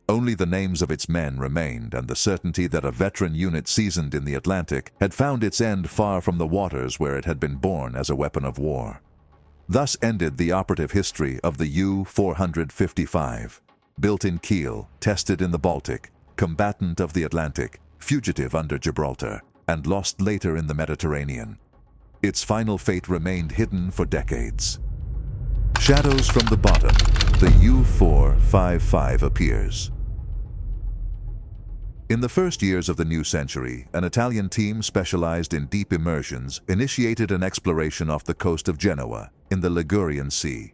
Only the names of its men remained, and the certainty that a veteran unit seasoned in the Atlantic had found its end far from the waters where it had been born as a weapon of war. Thus ended the operative history of the U-455. Built in Kiel, tested in the Baltic, combatant of the Atlantic, fugitive under Gibraltar, and lost later in the Mediterranean. Its final fate remained hidden for decades. Shadows from the bottom, the U-455 appears. In the first years of the new century, an Italian team specialized in deep immersions initiated an exploration off the coast of Genoa, in the Ligurian Sea.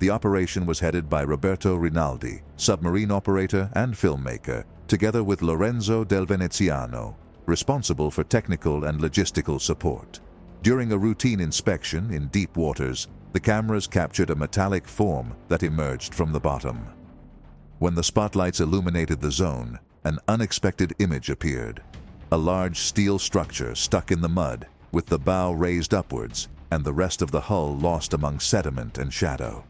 The operation was headed by Roberto Rinaldi, submarine operator and filmmaker, together with Lorenzo del Veneziano, responsible for technical and logistical support. During a routine inspection in deep waters, the cameras captured a metallic form that emerged from the bottom. When the spotlights illuminated the zone, an unexpected image appeared. A large steel structure stuck in the mud, with the bow raised upwards, and the rest of the hull lost among sediment and shadow.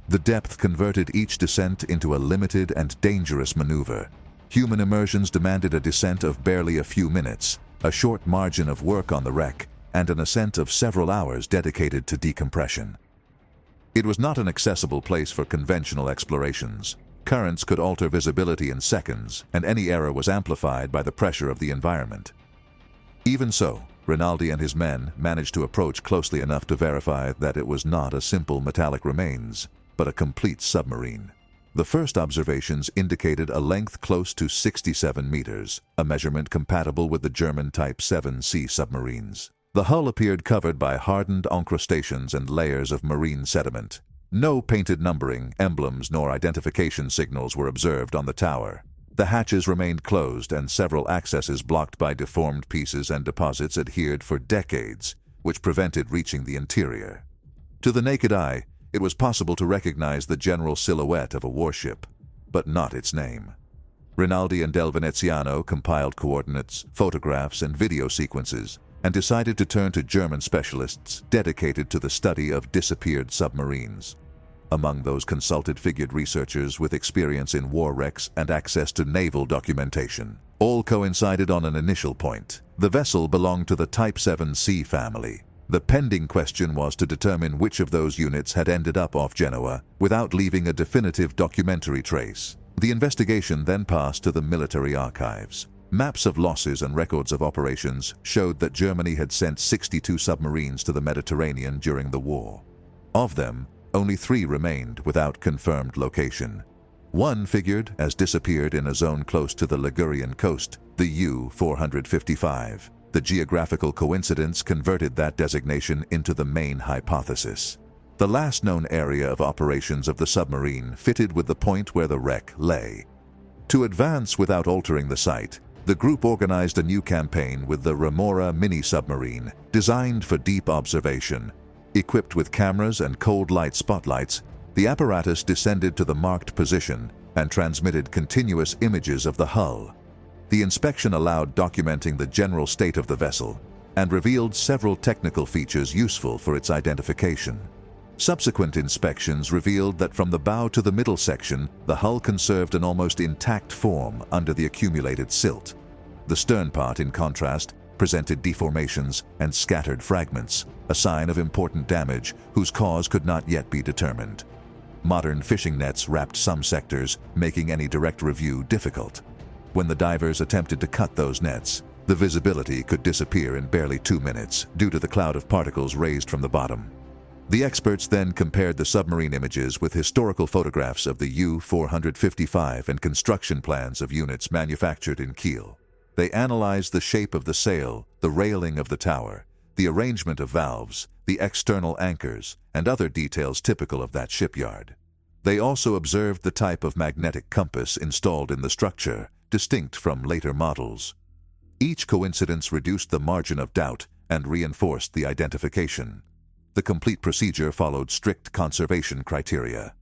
The depth converted each descent into a limited and dangerous maneuver. Human immersions demanded a descent of barely a few minutes, a short margin of work on the wreck, and an ascent of several hours dedicated to decompression. It was not an accessible place for conventional explorations. Currents could alter visibility in seconds, and any error was amplified by the pressure of the environment. Even so, Rinaldi and his men managed to approach closely enough to verify that it was not a simple metallic remains, but a complete submarine. The first observations indicated a length close to 67 meters, a measurement compatible with the German Type 7C submarines. The hull appeared covered by hardened encrustations and layers of marine sediment. No painted numbering, emblems, nor identification signals were observed on the tower. The hatches remained closed and several accesses blocked by deformed pieces and deposits adhered for decades, which prevented reaching the interior. To the naked eye, it was possible to recognize the general silhouette of a warship, but not its name. Rinaldi and Del Veneziano compiled coordinates, photographs, and video sequences, and decided to turn to German specialists dedicated to the study of disappeared submarines. Among those consulted figured researchers with experience in war wrecks and access to naval documentation. All coincided on an initial point. The vessel belonged to the Type 7C family. The pending question was to determine which of those units had ended up off Genoa without leaving a definitive documentary trace. The investigation then passed to the military archives. Maps of losses and records of operations showed that Germany had sent 62 submarines to the Mediterranean during the war. Of them, only 3 remained without confirmed location. One figured as disappeared in a zone close to the Ligurian coast, the U-455. The geographical coincidence converted that designation into the main hypothesis. The last known area of operations of the submarine fitted with the point where the wreck lay. To advance without altering the site, the group organized a new campaign with the Remora mini-submarine, designed for deep observation. Equipped with cameras and cold light spotlights, the apparatus descended to the marked position and transmitted continuous images of the hull. The inspection allowed documenting the general state of the vessel and revealed several technical features useful for its identification. Subsequent inspections revealed that from the bow to the middle section, the hull conserved an almost intact form under the accumulated silt. The stern part, in contrast, presented deformations and scattered fragments, a sign of important damage whose cause could not yet be determined. Modern fishing nets wrapped some sectors, making any direct review difficult. When the divers attempted to cut those nets, the visibility could disappear in barely 2 minutes due to the cloud of particles raised from the bottom. The experts then compared the submarine images with historical photographs of the U-455 and construction plans of units manufactured in Kiel. They analyzed the shape of the sail, the railing of the tower, the arrangement of valves, the external anchors, and other details typical of that shipyard. They also observed the type of magnetic compass installed in the structure, distinct from later models. Each coincidence reduced the margin of doubt and reinforced the identification. The complete procedure followed strict conservation criteria.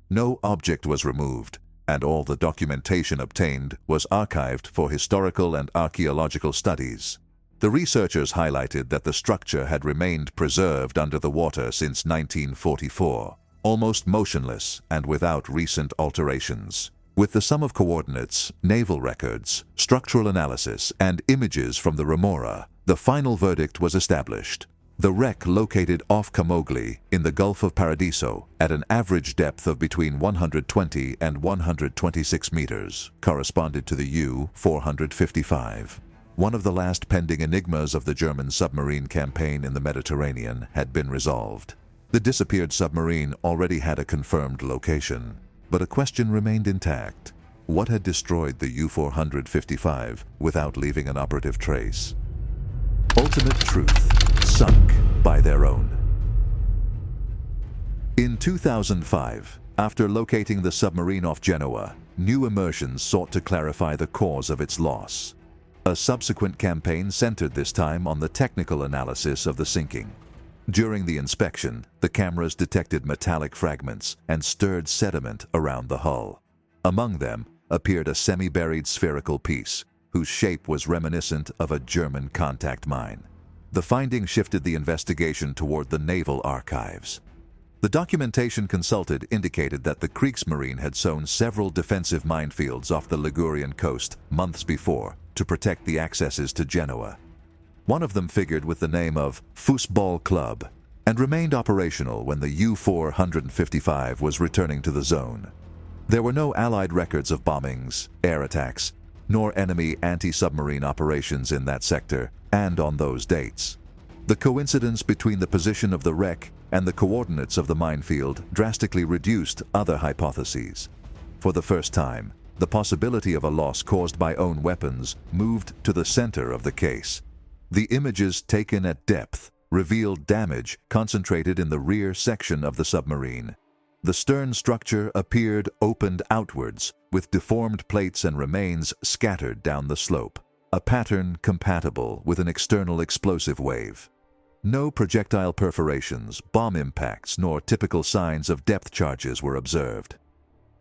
No object was removed, and all the documentation obtained was archived for historical and archaeological studies. The researchers highlighted that the structure had remained preserved under the water since 1944, almost motionless and without recent alterations. With the sum of coordinates, naval records, structural analysis, and images from the Remora, the final verdict was established. The wreck, located off Camogli in the Gulf of Paradiso at an average depth of between 120 and 126 meters, corresponded to the U-455. One of the last pending enigmas of the German submarine campaign in the Mediterranean had been resolved. The disappeared submarine already had a confirmed location, but a question remained intact. What had destroyed the U-455 without leaving an operative trace? Ultimate truth. Sunk by their own. In 2005, after locating the submarine off Genoa, new immersions sought to clarify the cause of its loss. A subsequent campaign centered this time on the technical analysis of the sinking. During the inspection, the cameras detected metallic fragments and stirred sediment around the hull. Among them appeared a semi-buried spherical piece, whose shape was reminiscent of a German contact mine. The finding shifted the investigation toward the naval archives. The documentation consulted indicated that the Kriegsmarine had sown several defensive minefields off the Ligurian coast months before to protect the accesses to Genoa. One of them figured with the name of Fußball Club and remained operational when the U-455 was returning to the zone. There were no Allied records of bombings, air attacks, nor enemy anti-submarine operations in that sector and on those dates. The coincidence between the position of the wreck and the coordinates of the minefield drastically reduced other hypotheses. For the first time, the possibility of a loss caused by own weapons moved to the center of the case. The images taken at depth revealed damage concentrated in the rear section of the submarine. The stern structure appeared opened outwards, with deformed plates and remains scattered down the slope, a pattern compatible with an external explosive wave. No projectile perforations, bomb impacts, nor typical signs of depth charges were observed.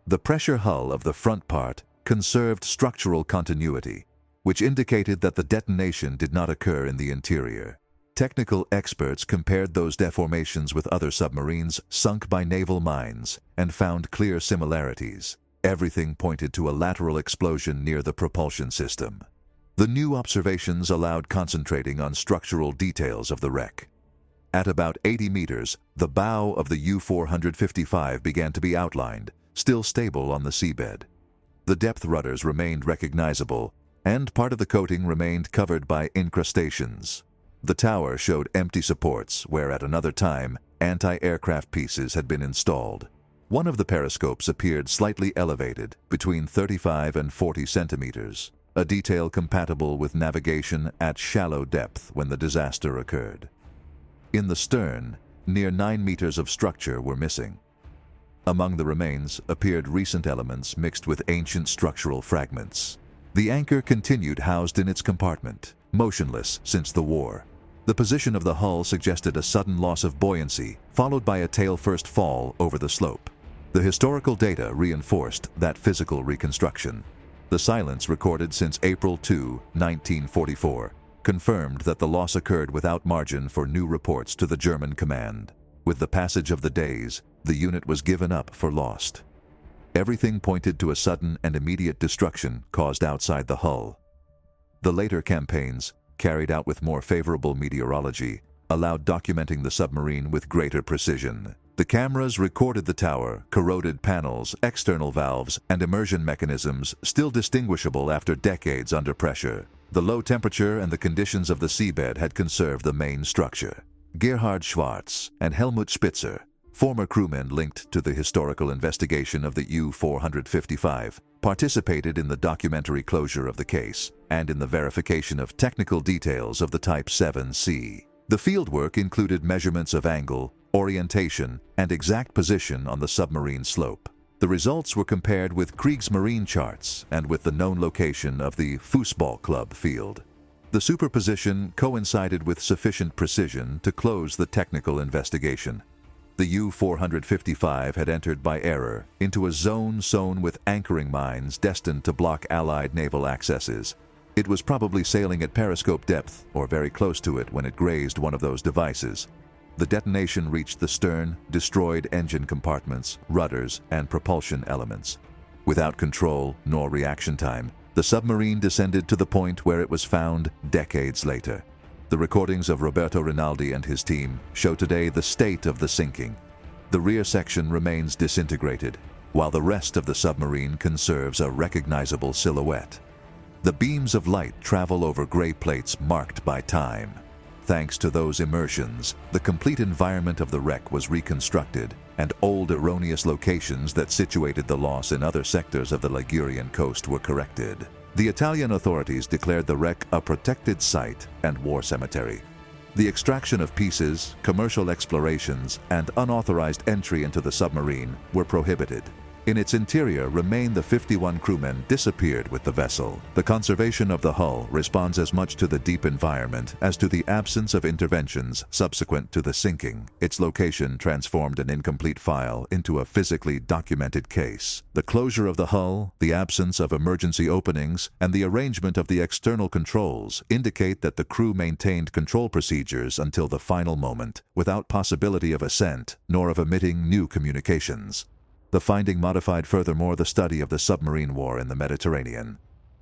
The pressure hull of the front part conserved structural continuity, which indicated that the detonation did not occur in the interior. Technical experts compared those deformations with other submarines sunk by naval mines and found clear similarities. Everything pointed to a lateral explosion near the propulsion system. The new observations allowed concentrating on structural details of the wreck. At about 80 meters, the bow of the U-455 began to be outlined, still stable on the seabed. The depth rudders remained recognizable, and part of the coating remained covered by incrustations. The tower showed empty supports where at another time anti-aircraft pieces had been installed. One of the periscopes appeared slightly elevated, between 35 and 40 centimeters, a detail compatible with navigation at shallow depth when the disaster occurred. In the stern, near 9 meters of structure were missing. Among the remains appeared recent elements mixed with ancient structural fragments. The anchor continued housed in its compartment, motionless since the war. The position of the hull suggested a sudden loss of buoyancy, followed by a tail-first fall over the slope. The historical data reinforced that physical reconstruction. The silence recorded since April 2, 1944, confirmed that the loss occurred without margin for new reports to the German command. With the passage of the days, the unit was given up for lost. Everything pointed to a sudden and immediate destruction caused outside the hull. The later campaigns, carried out with more favorable meteorology, allowed documenting the submarine with greater precision. The cameras recorded the tower, corroded panels, external valves, and immersion mechanisms still distinguishable after decades under pressure. The low temperature and the conditions of the seabed had conserved the main structure. Gerhard Schwarz and Helmut Spitzer, former crewmen linked to the historical investigation of the U-455, participated in the documentary closure of the case and in the verification of technical details of the Type 7C. The fieldwork included measurements of angle, orientation, and exact position on the submarine slope. The results were compared with Kriegsmarine charts and with the known location of the Fußball Club field. The superposition coincided with sufficient precision to close the technical investigation. The U-455 had entered by error into a zone sown with anchoring mines destined to block Allied naval accesses. It was probably sailing at periscope depth or very close to it when it grazed one of those devices. The detonation reached the stern, destroyed engine compartments, rudders, and propulsion elements. Without control nor reaction time, the submarine descended to the point where it was found decades later. The recordings of Roberto Rinaldi and his team show today the state of the sinking. The rear section remains disintegrated, while the rest of the submarine conserves a recognizable silhouette. The beams of light travel over gray plates marked by time. Thanks to those immersions, the complete environment of the wreck was reconstructed, and old erroneous locations that situated the loss in other sectors of the Ligurian coast were corrected. The Italian authorities declared the wreck a protected site and war cemetery. The extraction of pieces, commercial explorations, and unauthorized entry into the submarine were prohibited. In its interior remained the 51 crewmen disappeared with the vessel. The conservation of the hull responds as much to the deep environment as to the absence of interventions subsequent to the sinking. Its location transformed an incomplete file into a physically documented case. The closure of the hull, the absence of emergency openings, and the arrangement of the external controls indicate that the crew maintained control procedures until the final moment, without possibility of ascent nor of emitting new communications. The finding modified furthermore the study of the submarine war in the Mediterranean.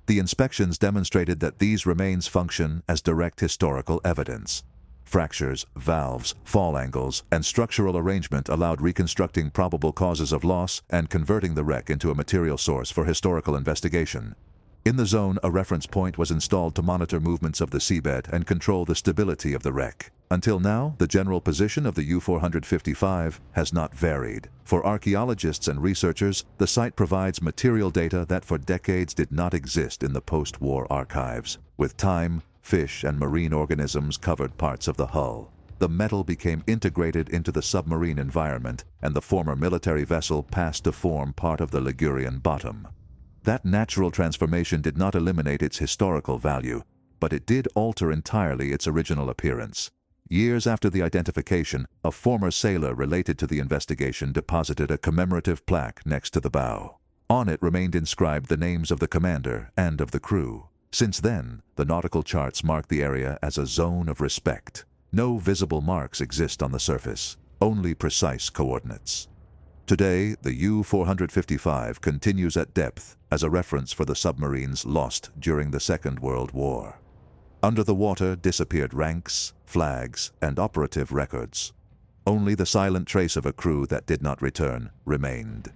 The inspections demonstrated that these remains function as direct historical evidence. Fractures, valves, fall angles, and structural arrangement allowed reconstructing probable causes of loss and converting the wreck into a material source for historical investigation. In the zone, a reference point was installed to monitor movements of the seabed and control the stability of the wreck. Until now, the general position of the U-455 has not varied. For archaeologists and researchers, the site provides material data that for decades did not exist in the post-war archives. With time, fish and marine organisms covered parts of the hull. The metal became integrated into the submarine environment, and the former military vessel passed to form part of the Ligurian bottom. That natural transformation did not eliminate its historical value, but it did alter entirely its original appearance. Years after the identification, a former sailor related to the investigation deposited a commemorative plaque next to the bow. On it remained inscribed the names of the commander and of the crew. Since then, the nautical charts mark the area as a zone of respect. No visible marks exist on the surface, only precise coordinates. Today, the U-455 continues at depth as a reference for the submarines lost during the Second World War. Under the water disappeared ranks, flags, and operative records. Only the silent trace of a crew that did not return remained.